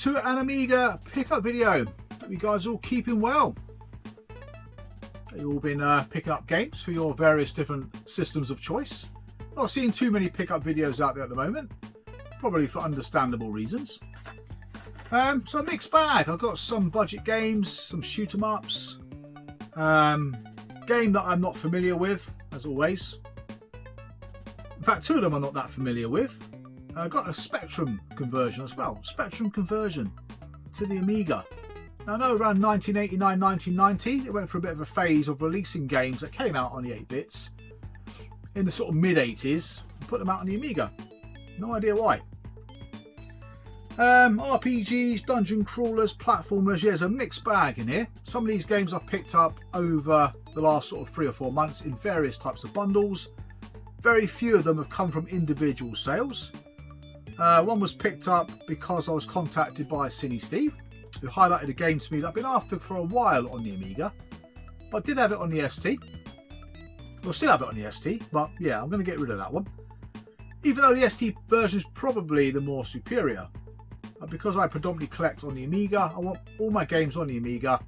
to an Amiga pickup video. Hope you guys are all keeping well. You've all been picking up games for your various different systems of choice. Not seeing too many pickup videos out there at the moment, probably for understandable reasons. So a mixed bag. I've got some budget games, some shoot 'em ups, game that I'm not familiar with, as always. In fact, two of them I'm not that familiar with. I got a Spectrum conversion as well. Spectrum conversion to the Amiga. Now, I know around 1989, 1990, it went through a bit of a phase of releasing games that came out on the 8-bits in the sort of mid-80s and put them out on the Amiga. No idea why. RPGs, dungeon crawlers, platformers. Yeah, there's a mixed bag in here. Some of these games I've picked up over the last sort of 3 or 4 months in various types of bundles. Very few of them have come from individual sales. One was picked up because I was contacted by Cine Steve, who highlighted a game to me that I've been after for a while on the Amiga, but did have it on the ST. Well, still have it on the ST, but yeah, I'm going to get rid of that one. Even though the ST version is probably the more superior. Because I predominantly collect on the Amiga, I want all my games on the Amiga,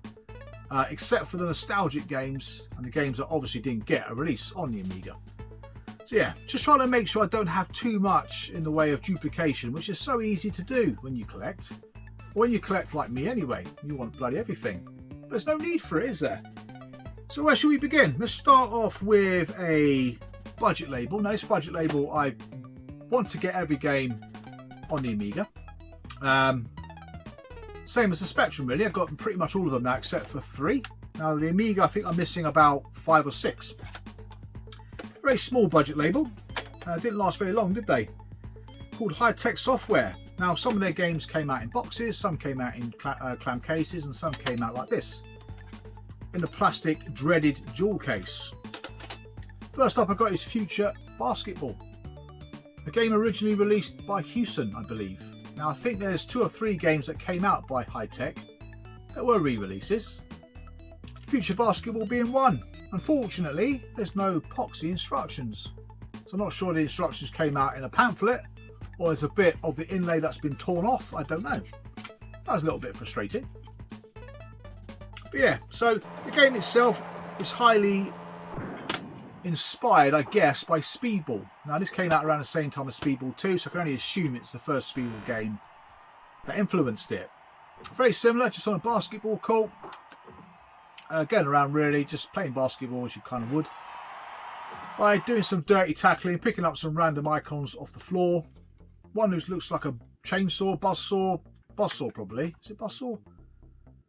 except for the nostalgic games and the games that obviously didn't get a release on the Amiga. So yeah, just trying to make sure I don't have too much in the way of duplication, which is so easy to do when you collect. When you collect like me anyway, you want bloody everything. But there's no need for it, is there? So where should we begin? Let's start off with a budget label. Now, this budget label, I want to get every game on the Amiga. Same as the Spectrum, really. I've got pretty much all of them now except for 3. Now, the Amiga, I think I'm missing about 5 or 6. Very small budget label. Didn't last very long, did they? Called High Tech Software. Now, some of their games came out in boxes, some came out in clam cases, and some came out like this, in a plastic dreaded jewel case. First up, I got is Future Basketball, a game originally released by Hewson, I believe. Now, I think there's 2 or 3 games that came out by High Tech that were re-releases. Future Basketball being one. Unfortunately, there's no epoxy instructions, so I'm not sure the instructions came out in a pamphlet or there's a bit of the inlay that's been torn off. I don't know. That was a little bit frustrating. But yeah, so the game itself is highly inspired, I guess, by Speedball. Now, this came out around the same time as Speedball 2, so I can only assume it's the first Speedball game that influenced it. Very similar, just on a basketball court. Going around really just playing basketball as you kind of would, by doing some dirty tackling, picking up some random icons off the floor. One who looks like a chainsaw, buzzsaw probably. Is it buzzsaw?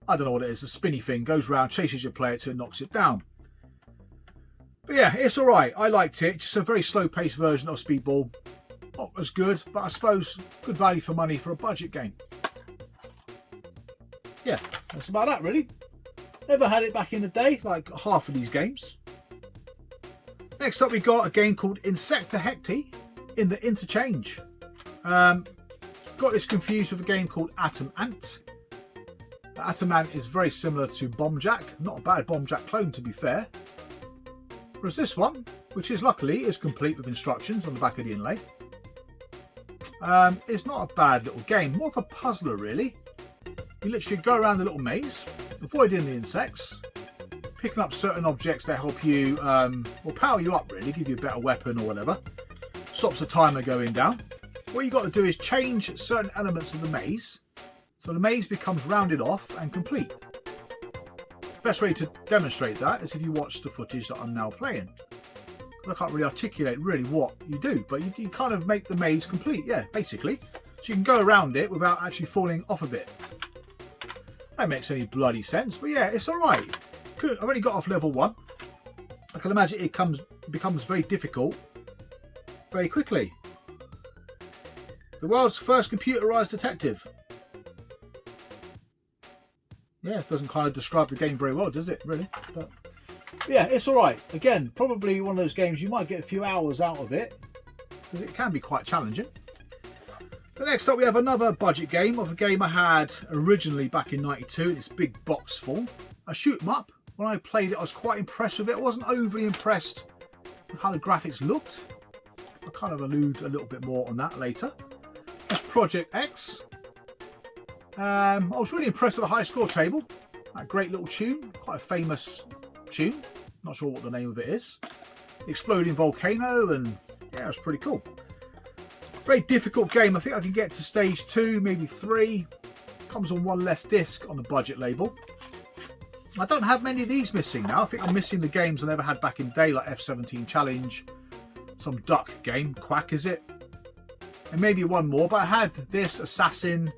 I don't know what it is. The spinny thing goes round, chases your player till it knocks it down. But yeah, it's alright. I liked it. Just a very slow-paced version of Speedball. Not as good, but I suppose good value for money for a budget game. Yeah, that's about that really. Never had it back in the day, like half of these games. Next up, we got a game called Insecta Hecti in the Interchange. Got this confused with a game called Atom Ant. Atom Ant is very similar to Bomb Jack. Not a bad Bomb Jack clone, to be fair. Whereas this one, which is luckily is complete with instructions on the back of the inlay, it's not a bad little game. More of a puzzler, really. You literally go around the little maze, avoiding the insects, picking up certain objects that help you, or power you up really, give you a better weapon or whatever. Stops the timer going down. What you got to do is change certain elements of the maze, so the maze becomes rounded off and complete. Best way to demonstrate that is if you watch the footage that I'm now playing. I can't really articulate really what you do, but you kind of make the maze complete, yeah, basically. So you can go around it without actually falling off of it. That makes any bloody sense, but yeah, it's alright. I've only got off level 1. I can imagine it becomes very difficult very quickly. The world's first computerized detective. Yeah, it doesn't kind of describe the game very well, does it, really? But yeah, it's alright. Again, probably one of those games you might get a few hours out of it, because it can be quite challenging. But next up, we have another budget game of a game I had originally back in '92 in this big box form. A shoot 'em up. When I played it, I was quite impressed with it. I wasn't overly impressed with how the graphics looked. I'll kind of allude a little bit more on that later. That's Project X. I was really impressed with the high score table. That great little tune, quite a famous tune. Not sure what the name of it is. Exploding volcano, and yeah, it was pretty cool. Very difficult game. I think I can get to stage 2, maybe 3. Comes on one less disc on the budget label. I don't have many of these missing now. I think I'm missing the games I never had back in the day, like F-17 Challenge, some duck game, Quack is it? And maybe one more, but I had this, Assassin,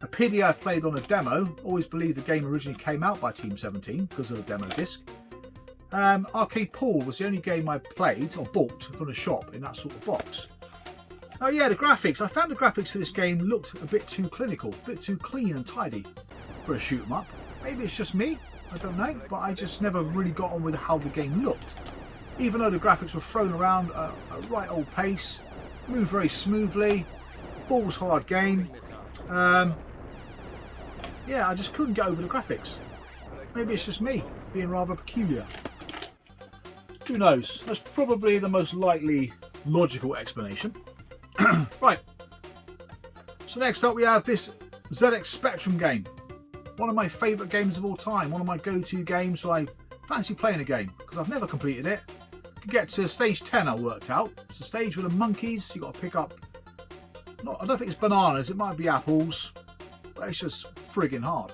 a pity I played on a demo. Always believed the game originally came out by Team 17 because of the demo disc. Arcade Pool was the only game I played or bought from the shop in that sort of box. Oh yeah, the graphics. I found the graphics for this game looked a bit too clinical, a bit too clean and tidy for a shoot 'em up. Maybe it's just me, I don't know, but I just never really got on with how the game looked. Even though the graphics were thrown around at a right old pace, moved very smoothly, balls hard game. Yeah, I just couldn't get over the graphics. Maybe it's just me being rather peculiar. Who knows? That's probably the most likely logical explanation. Right. So next up we have this ZX Spectrum game. One of my favourite games of all time. One of my go-to games when I fancy playing a game, because I've never completed it. To get to stage 10 I worked out. It's a stage with the monkeys. You've got to pick up, I don't think it's bananas, it might be apples. But it's just friggin' hard.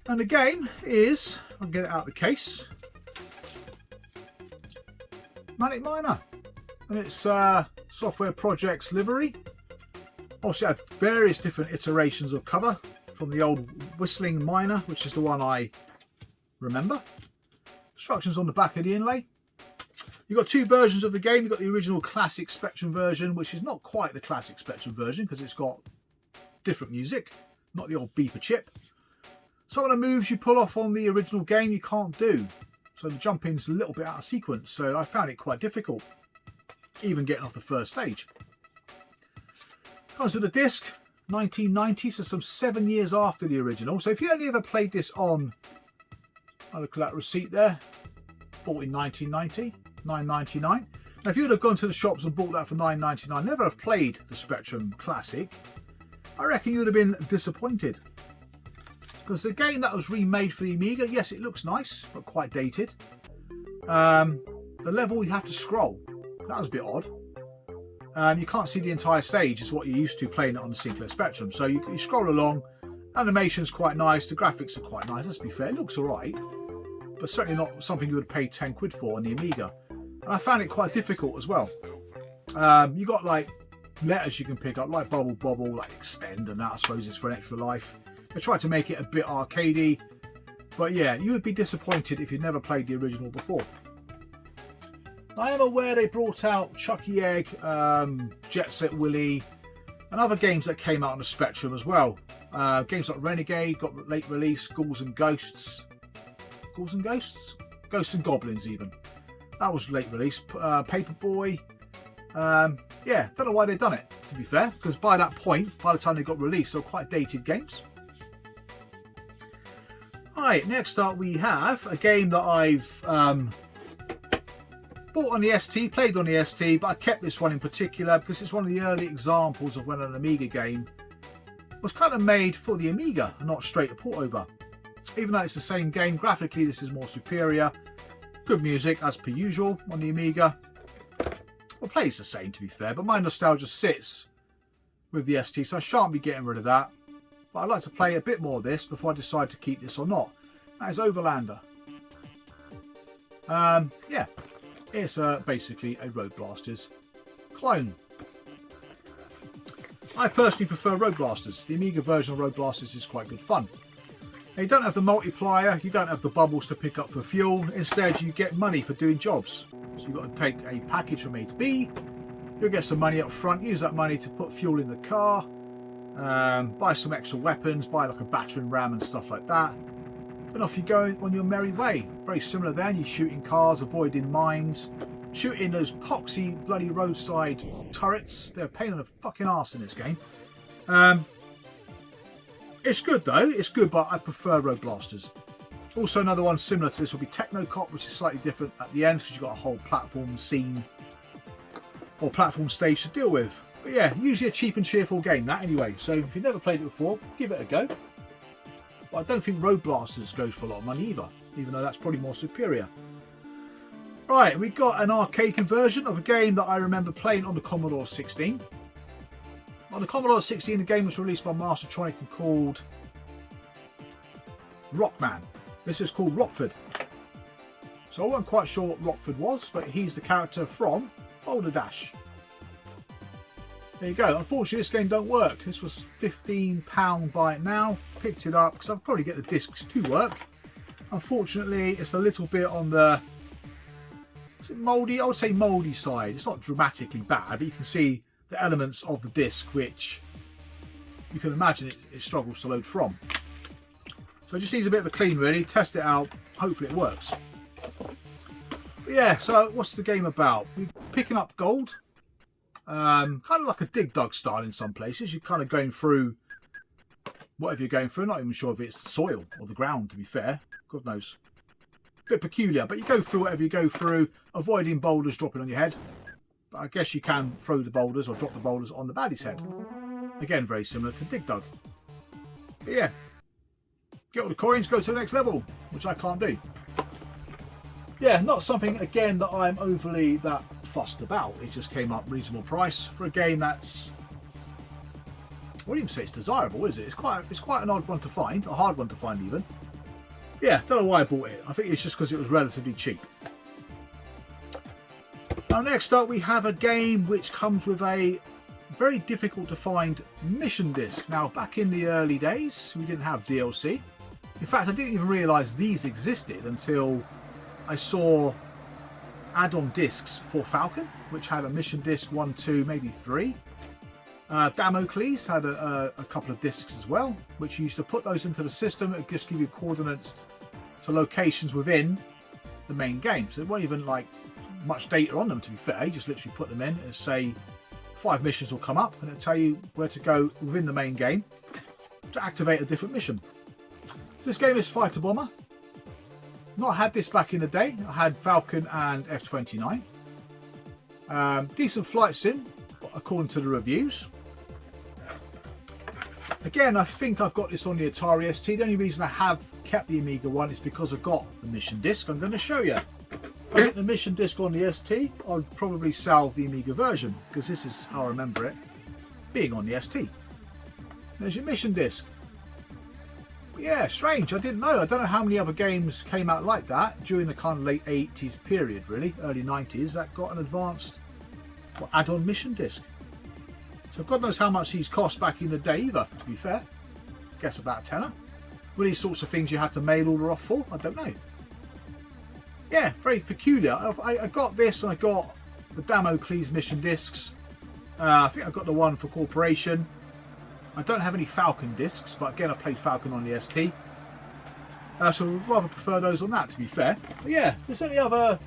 And the game is, I'll get it out of the case, Manic Miner. And it's Software Projects livery. Obviously I had various different iterations of cover from the old Whistling Miner, which is the one I remember. Instructions on the back of the inlay. You've got 2 versions of the game. You've got the original classic Spectrum version, which is not quite the classic Spectrum version because it's got different music, not the old beeper chip. Some of the moves you pull off on the original game you can't do. So the jumping's a little bit out of sequence, so I found it quite difficult, even getting off the first stage. Comes with a disc, 1990, so some 7 years after the original. So if you only ever played this on, I look at that receipt there, bought in 1990, $9.99. Now if you would have gone to the shops and bought that for $9.99, never have played the Spectrum Classic, I reckon you would have been disappointed. Because the game that was remade for the Amiga, yes, it looks nice, but quite dated. The level you have to scroll, that was a bit odd. You can't see the entire stage, is what you're used to playing it on the Sinclair Spectrum. So you scroll along, animation's quite nice, the graphics are quite nice, let's be fair, it looks alright. But certainly not something you would pay 10 quid for on the Amiga. And I found it quite difficult as well. You got like letters you can pick up, like Bubble Bobble, like Extend, and that I suppose is for an extra life. They tried to make it a bit arcadey, but yeah, you would be disappointed if you'd never played the original before. I am aware they brought out Chucky Egg, Jet Set Willy, and other games that came out on the Spectrum as well. Games like Renegade got late release, Ghouls and Ghosts. Ghouls and Ghosts? Ghosts and Goblins even. That was late release. Paperboy. Yeah, don't know why they've done it, to be fair, because by that point, by the time they got released, they were quite dated games. Alright, next up we have a game that I've bought on the ST, played on the ST, but I kept this one in particular because it's one of the early examples of when an Amiga game was kind of made for the Amiga and not straight a port over. Even though it's the same game, graphically this is more superior. Good music as per usual on the Amiga. Well, plays the same to be fair, but my nostalgia sits with the ST, so I shan't be getting rid of that. But I'd like to play a bit more of this before I decide to keep this or not. That is Overlander. Yeah, it's basically a Road Blasters clone. I personally prefer Road Blasters. The Amiga version of Road Blasters is quite good fun. Now, you don't have the multiplier, you don't have the bubbles to pick up for fuel. Instead, you get money for doing jobs. So you've got to take a package from A to B. You'll get some money up front, use that money to put fuel in the car, buy some extra weapons, buy like a battering ram and stuff like that. And off you go on your merry way. Very similar then, you're shooting cars, avoiding mines, shooting those poxy bloody roadside turrets. They're a pain in the fucking arse in this game. It's good though, it's good, but I prefer Road Blasters. Also another one similar to this will be Technocop, which is slightly different at the end because you've got a whole platform scene or platform stage to deal with. But yeah, usually a cheap and cheerful game that anyway. So if you've never played it before, give it a go. But I don't think Road Blasters goes for a lot of money either, even though that's probably more superior. Right, we got an arcade conversion of a game that I remember playing on the Commodore 16. On the Commodore 16, the game was released by Mastertronic and called Rockman. This is called Rockford. So I wasn't quite sure what Rockford was, but he's the character from Boulder Dash. There you go. Unfortunately, this game don't work. This was £15 buy it now. Picked it up because I'll probably get the discs to work. Unfortunately, it's a little bit on the mouldy. I would say mouldy side. It's not dramatically bad, but you can see the elements of the disc which you can imagine it struggles to load from. So it just needs a bit of a clean, really. Test it out. Hopefully, it works. But yeah. So what's the game about? We're picking up gold. Kind of like a dig dug style in some places. You're kind of going through whatever you're going through. Not even sure if it's soil or the ground, to be fair. God knows. A bit peculiar, but you go through whatever you go through, avoiding boulders dropping on your head. But I guess you can throw the boulders or drop the boulders on the baddie's head. Again, very similar to dig dug. But yeah, get all the coins, go to the next level, which I can't do. Yeah, not something again that I'm overly that fussed about. It just came up reasonable price for a game that's, I wouldn't even say it's desirable, is it? It's quite an odd one to find, a hard one to find even. Yeah, don't know why I bought it. I think it's just because it was relatively cheap. Now next up we have a game which comes with a very difficult to find mission disc. Now back in the early days we didn't have DLC. In fact I didn't even realise these existed until I saw add-on discs for Falcon, which had a mission disc 1, 2, maybe 3. Damocles had a couple of discs as well, which you used to put those into the system. It would just give you coordinates to locations within the main game. So it wasn't even like much data on them, to be fair. You just literally put them in and say 5 missions will come up and it'll tell you where to go within the main game to activate a different mission. So this game is Fighter Bomber. Not had this back in the day. I had Falcon and F-29. Decent flight sim, according to the reviews. Again, I think I've got this on the Atari ST. The only reason I have kept the Amiga one is because I've got the mission disc. I'm going to show you. If I get the mission disc on the ST, I'd probably sell the Amiga version, because this is how I remember it being on the ST. There's your mission disc. Yeah, strange. I didn't know. I don't know how many other games came out like that during the kind of late 80s period, really, early 90s, that got an advanced add-on mission disc. So God knows how much these cost back in the day either, to be fair. Guess about a tenner. Were these sorts of things you had to mail order off for? I don't know. Yeah, very peculiar. I got this and I got the Damocles mission discs. I think I got the one for Corporation. I don't have any Falcon discs, but again I played Falcon on the ST. So I'd rather prefer those on that, to be fair. But yeah, if there's any other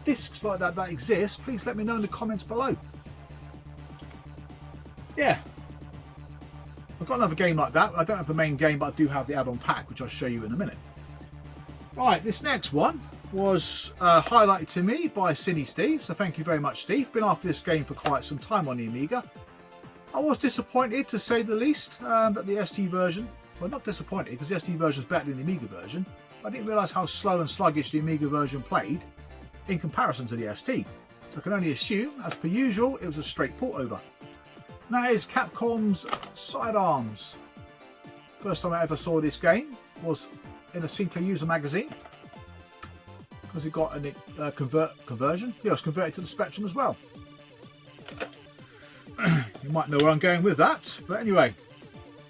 discs like that exist, please let me know in the comments below. Yeah, I've got another game like that. I don't have the main game, but I do have the add-on pack, which I'll show you in a minute. Right, this next one was highlighted to me by Cine Steve, so thank you very much, Steve. Been after this game for quite some time on the Amiga. I was disappointed, to say the least, that the ST version, well, not disappointed because the ST version is better than the Amiga version. I didn't realise how slow and sluggish the Amiga version played in comparison to the ST. So I can only assume, as per usual, it was a straight port over. Now it is Capcom's Sidearms. First time I ever saw this game was in a Sinclair user magazine, because it got a conversion. Yeah, it was converted to the Spectrum as well. You might know where I'm going with that, but anyway,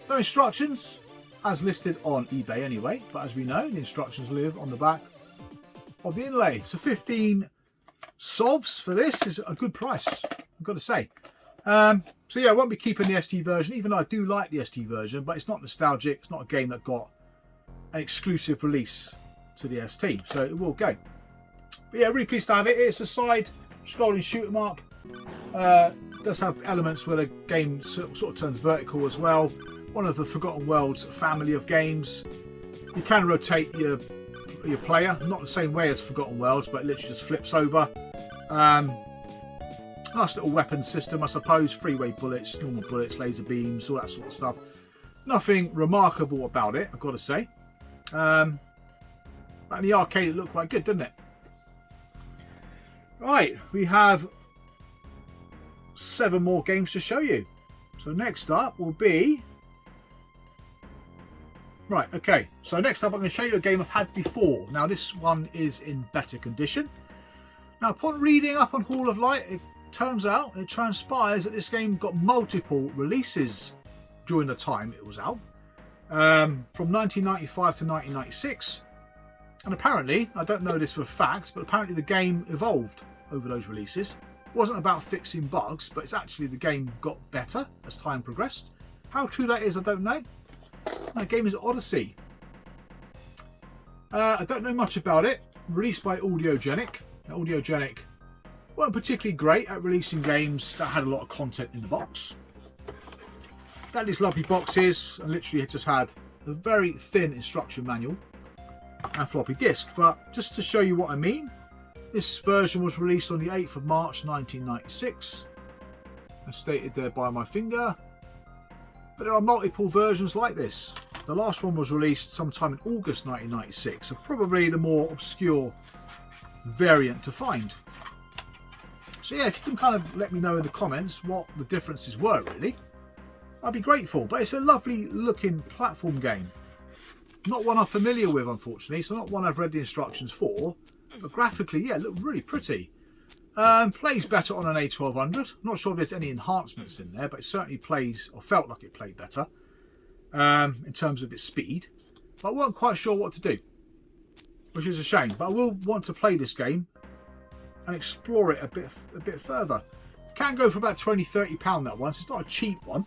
no instructions as listed on eBay anyway, but as we know, the instructions live on the back of the inlay. So 15 sovs for this is a good price, I've got to say. So yeah, I won't be keeping the ST version, even though I do like the ST version, but it's not nostalgic. It's not a game that got an exclusive release to the ST, so it will go. But yeah, really pleased to have it. It's a side scrolling shoot 'em up. Does have elements where the game sort of turns vertical as well. One of the Forgotten Worlds family of games. You can rotate your player, not the same way as Forgotten Worlds, but it literally just flips over. Nice little weapon system, I suppose. Freeway bullets, normal bullets, laser beams, all that sort of stuff. Nothing remarkable about it, I've got to say. But in the arcade it looked quite good, didn't it? Right, we have 7 more games to show you. So next up will be... Right, okay. So next up I'm going to show you a game I've had before. Now this one is in better condition. Now upon reading up on Hall of Light, it transpires that this game got multiple releases during the time it was out. From 1995 to 1996. And apparently, I don't know this for facts, but apparently the game evolved over those releases. It wasn't about fixing bugs, but it's actually the game got better as time progressed. How true that is, I don't know. The game is Odyssey. I don't know much about it. Released by Audiogenic. Now, Audiogenic weren't particularly great at releasing games that had a lot of content in the box. They had these lovely boxes and literally just had a very thin instruction manual and floppy disk. But just to show you what I mean, this version was released on the 8th of March 1996, as stated there by my finger. But there are multiple versions like this. The last one was released sometime in August 1996, so probably the more obscure variant to find. So yeah, if you can kind of let me know in the comments what the differences were, really, I'd be grateful. But it's a lovely looking platform game. Not one I'm familiar with, unfortunately, so not one I've read the instructions for. But graphically, yeah, it looked really pretty. Plays better on an A1200. Not sure if there's any enhancements in there, but it certainly plays, or felt like it played better in terms of its speed. But I wasn't quite sure what to do, which is a shame. But I will want to play this game and explore it a bit further. It can go for about £20–30 that one, so it's not a cheap one.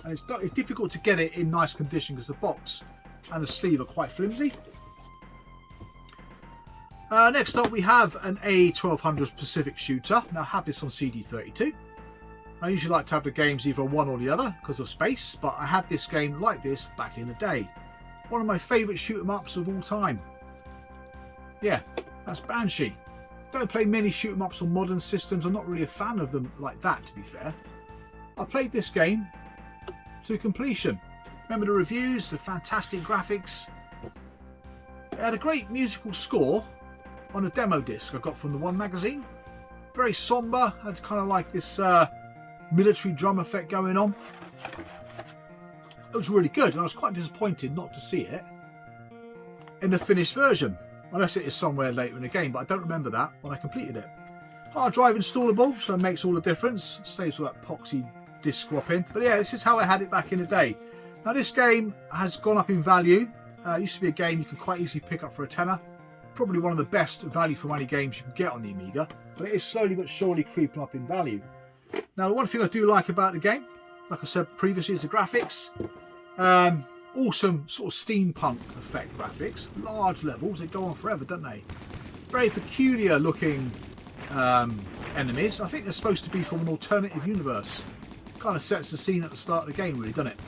And it's difficult to get it in nice condition because the box and the sleeve are quite flimsy. Next up we have an A1200 Pacific shooter. Now I have this on CD32. I usually like to have the games either one or the other because of space, but I had this game like this back in the day. One of my favourite shoot 'em ups of all time. Yeah, that's Banshee. Don't play many shoot 'em ups on modern systems. I'm not really a fan of them like that, to be fair. I played this game to completion. Remember the reviews, the fantastic graphics. It had a great musical score on a demo disc I got from the One magazine. Very somber, had kind of like this military drum effect going on. It was really good, and I was quite disappointed not to see it in the finished version, unless it is somewhere later in the game, but I don't remember that when I completed it. Hard drive installable, so it makes all the difference. Saves all that epoxy disc swapping. But yeah, this is how I had it back in the day. Now this game has gone up in value. It used to be a game you could quite easily pick up for a tenner. Probably one of the best value for money games you can get on the Amiga, but it is slowly but surely creeping up in value. Now the one thing I do like about the game, like I said previously, is the graphics. Awesome sort of steampunk effect graphics. Large levels, they go on forever, don't they? Very peculiar looking enemies. I think they're supposed to be from an alternative universe. Kind of sets the scene at the start of the game, really, doesn't it?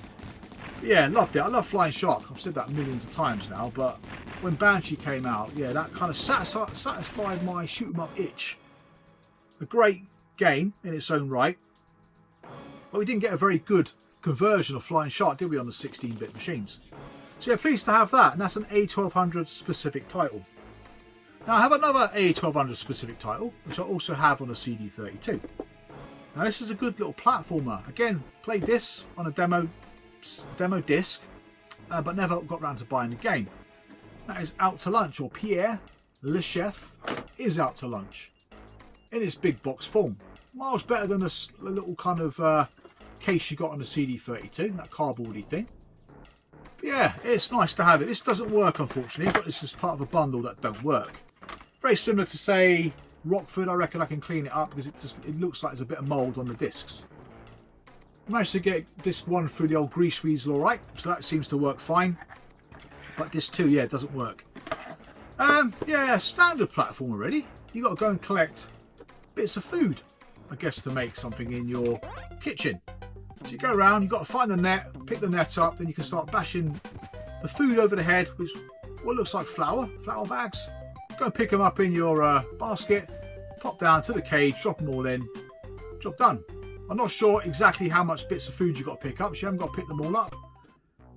But yeah, loved it. I love Flying Shark. I've said that millions of times now, but when Banshee came out, yeah, that kind of satisfied my shoot 'em up itch. A great game in its own right, but we didn't get a very good conversion of Flying Shark, did we, on the 16-bit machines? So yeah, pleased to have that, and that's an A1200 specific title. Now I have another A1200 specific title, which I also have on a CD32. Now this is a good little platformer. Again, played this on a demo disc, but never got round to buying the game. That is Out to Lunch, or Pierre Le Chef is Out to Lunch, in its big box form. Miles better than the little kind of case you got on the CD32, that cardboardy thing. But yeah, it's nice to have it. This doesn't work, unfortunately, but this is part of a bundle that don't work. Very similar to, say, Rockford. I reckon I can clean it up because it looks like there's a bit of mould on the discs. Managed to get disc 1 through the old grease weasel all right, so that seems to work fine. But disc 2, yeah, it doesn't work. Yeah, standard platform already. You got to go and collect bits of food, I guess, to make something in your kitchen. So you go around, you've got to find the net, pick the net up, then you can start bashing the food over the head with what looks like flour bags. Go and pick them up in your basket, pop down to the cage, drop them all in, Job done. I'm not sure exactly how much bits of food you've got to pick up, so you haven't got to pick them all up.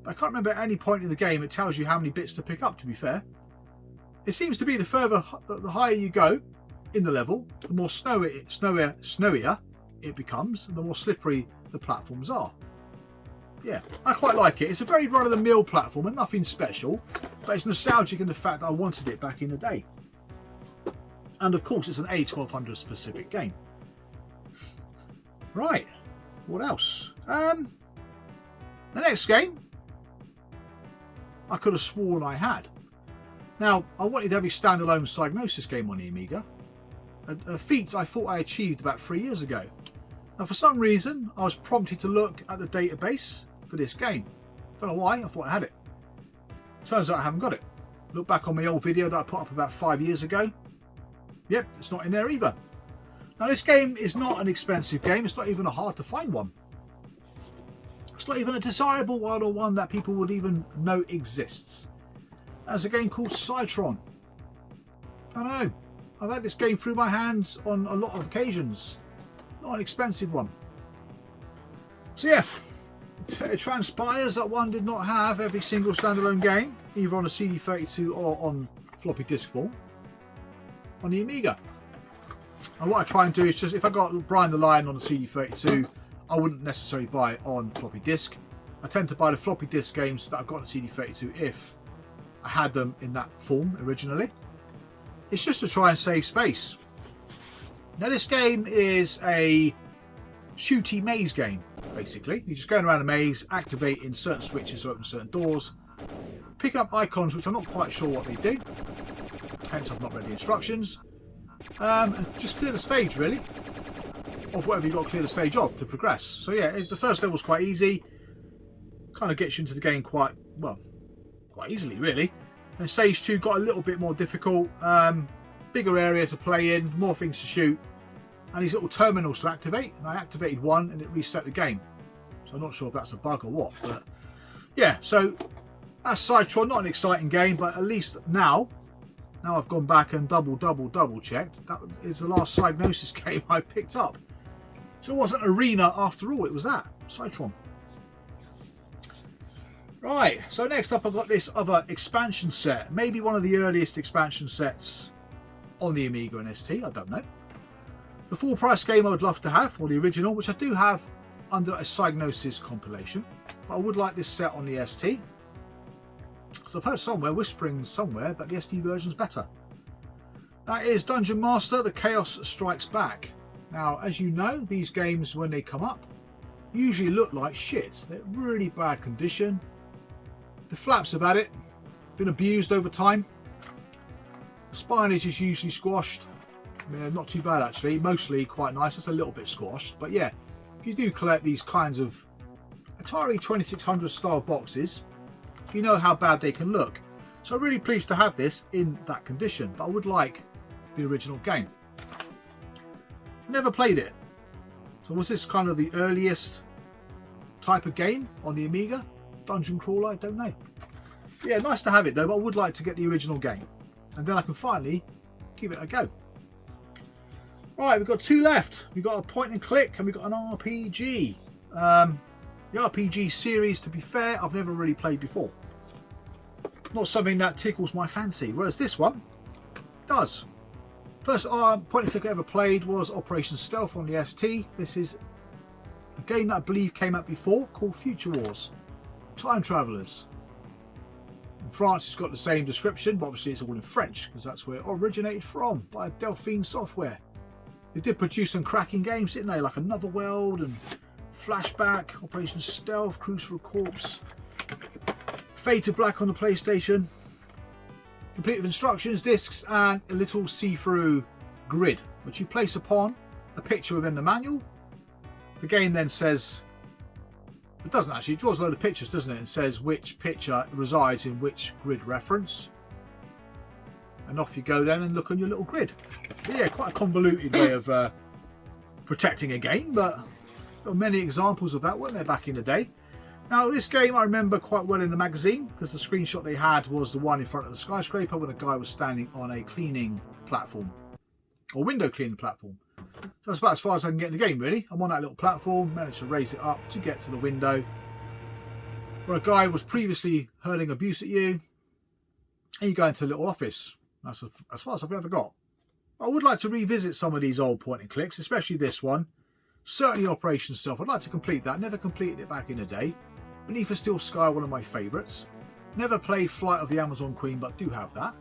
But I can't remember at any point in the game it tells you how many bits to pick up, to be fair. It seems to be the higher you go in the level, the more snowier it becomes, and the more slippery the platforms are. Yeah, I quite like it. It's a very run-of-the-mill platform and nothing special, but it's nostalgic in the fact that I wanted it back in the day. And of course, it's an A1200 specific game. Right, what else? The next game, I could have sworn I had. Now, I wanted every standalone Psygnosis game on the Amiga, a feat I thought I achieved about 3 years ago. Now, for some reason, I was prompted to look at the database for this game. Don't know why, I thought I had it. Turns out I haven't got it. Look back on my old video that I put up about 5 years ago. Yep, it's not in there either. Now, this game is not an expensive game. It's not even a hard to find one. It's not even a desirable one or one that people would even know exists. There's a game called Cytron. I know. I've had this game through my hands on a lot of occasions. Not an expensive one. So yeah, it transpires that one did not have every single standalone game, either on a CD32 or on floppy disk form, on the Amiga. And what I try and do is just, if I got Brian the Lion on the CD32, I wouldn't necessarily buy it on floppy disk. I tend to buy the floppy disk games that I've got on the CD32 if I had them in that form originally. It's just to try and save space. Now, this game is a shooty maze game, basically. You're just going around a maze, activating certain switches to open certain doors, pick up icons, which I'm not quite sure what they do, hence I've not read the instructions, and just clear the stage, really, of whatever you've got to clear the stage of to progress. So yeah, the first level's quite easy, kind of gets you into the game quite easily, really. And stage 2 got a little bit more difficult, bigger area to play in, more things to shoot, and these little terminals to activate, and I activated one and it reset the game. So I'm not sure if that's a bug or what, but yeah, so that's Cytron. Not an exciting game, but at least now I've gone back and double checked, that is the last Psygnosis game I picked up. So it wasn't Arena after all, it was that, Cytron. Right, so next up I've got this other expansion set, maybe one of the earliest expansion sets on the Amiga and ST, I don't know. The full price game I would love to have, or the original, which I do have under a Psygnosis compilation, but I would like this set on the ST, because I've heard somewhere, whispering somewhere, that the ST version's better. That is Dungeon Master, The Chaos Strikes Back. Now, as you know, these games, when they come up, usually look like shit. They're really bad condition. The flaps have had it, been abused over time. The spinage is usually squashed. Yeah, not too bad actually, mostly quite nice, just a little bit squashed. But yeah, if you do collect these kinds of Atari 2600 style boxes, you know how bad they can look. So I'm really pleased to have this in that condition, but I would like the original game. Never played it. So was this kind of the earliest type of game on the Amiga? Dungeon crawler, I don't know. Yeah, nice to have it though, but I would like to get the original game, and then I can finally give it a go. Right, we've got two left. We've got a point and click and we've got an RPG. The RPG series, to be fair, I've never really played before. Not something that tickles my fancy, whereas this one does. First point and click I ever played was Operation Stealth on the ST. This is a game that I believe came out before, called Future Wars. Time Travelers. In France it's got the same description, but obviously it's all in French because that's where it originated from, by Delphine Software. They did produce some cracking games, didn't they, like Another World and Flashback, Operation Stealth, Cruise for a Corpse, Fade to Black on the PlayStation, complete with instructions, discs and a little see-through grid which you place upon a picture within the manual. The game then says, it doesn't actually, it draws a load of pictures, doesn't it, and says which picture resides in which grid reference. And off you go then and look on your little grid. But yeah, quite a convoluted way of protecting a game, but there were many examples of that, weren't there, back in the day. Now this game I remember quite well in the magazine, because the screenshot they had was the one in front of the skyscraper when a guy was standing on a cleaning platform, or window cleaning platform. So that's about as far as I can get in the game, really. I'm on that little platform, managed to raise it up to get to the window where a guy was previously hurling abuse at you, and you go into a little office. That's as far as I've ever got. I would like to revisit some of these old point and clicks, especially this one. Certainly Operation Stealth. I'd like to complete that. Never completed it back in the day. Beneath a Steel Sky, one of my favourites. Never played Flight of the Amazon Queen, but do have that.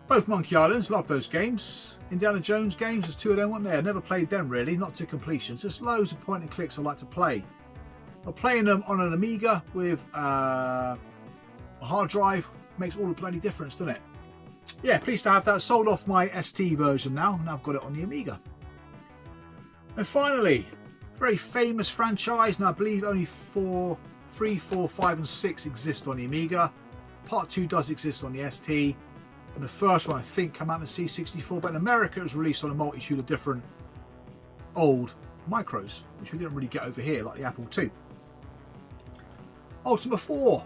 Both Monkey Islands, love those games. Indiana Jones games, there's two of them, weren't there? Never played them really, not to completion. Just loads of point and clicks I like to play. But playing them on an Amiga with a hard drive makes all the bloody difference, doesn't it? Yeah, pleased to have that. Sold off my ST version now, and I've got it on the Amiga. And finally, very famous franchise, and I believe only 3, 4, 5 and 6 exist on the Amiga. Part 2 does exist on the ST. And the first one, I think, came out in the C64, but in America it was released on a multitude of different old micros, which we didn't really get over here, like the Apple II. Ultima 4.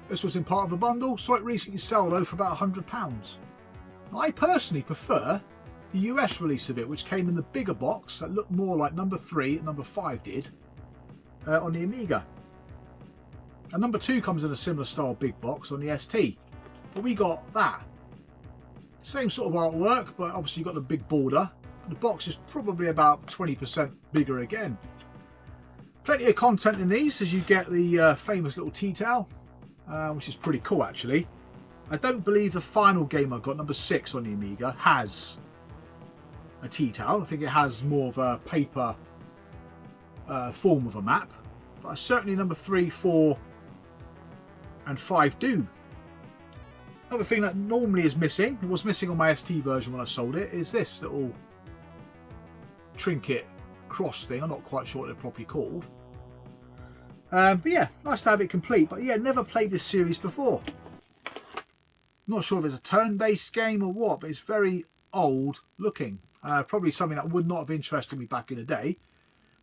This was in part of a bundle, saw it recently sell though for about £100. I personally prefer the US release of it, which came in the bigger box that looked more like number 3 and number 5 did on the Amiga. And number 2 comes in a similar style big box on the ST. But we got that. Same sort of artwork, but obviously you've got the big border. The box is probably about 20% bigger again. Plenty of content in these, as you get the famous little tea towel, which is pretty cool actually. I don't believe the final game I got, number 6 on the Amiga, has a tea towel. I think it has more of a paper form of a map. But certainly number 3, 4 and 5 do. Another thing that normally is missing, it was missing on my ST version when I sold it, is this little trinket cross thing. I'm not quite sure what they're properly called. But yeah, nice to have it complete. But yeah, never played this series before. Not sure if it's a turn-based game or what, but it's very old looking. Probably something that would not have interested me back in the day.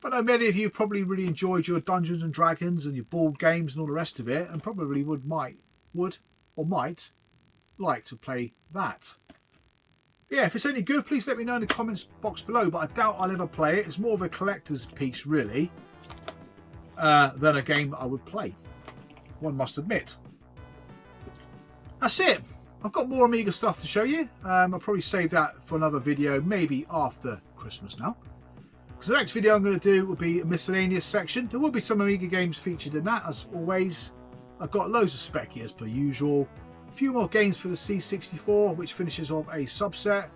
But I know many of you probably really enjoyed your Dungeons and Dragons and your board games and all the rest of it, and probably might like to play that. Yeah, if it's any good, please let me know in the comments box below, but I doubt I'll ever play it. It's more of a collector's piece really than a game that I would play, one must admit. That's it. I've got more Amiga stuff to show you. I'll probably save that for another video, maybe after Christmas now. So the next video I'm going to do will be a miscellaneous section. There will be some Amiga games featured in that, as always. I've got loads of spec as per usual. A few more games for the C64, which finishes off a subset. A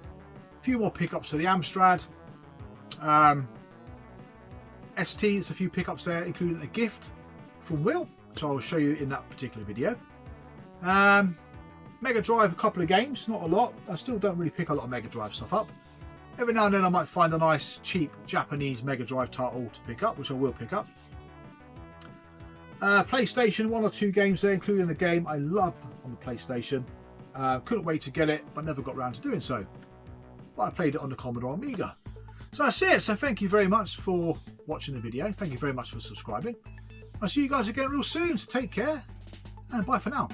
few more pickups for the Amstrad. ST, there's a few pickups there, including a gift from Will, which I will show you in that particular video. Mega Drive, a couple of games, not a lot. I still don't really pick a lot of Mega Drive stuff up. Every now and then I might find a nice, cheap Japanese Mega Drive title to pick up, which I will pick up. PlayStation, 1 or 2 games there, including the game I love on the PlayStation. Couldn't wait to get it, but never got around to doing so. But I played it on the Commodore Amiga. So that's it. So thank you very much for watching the video. Thank you very much for subscribing. I'll see you guys again real soon, so take care, and bye for now.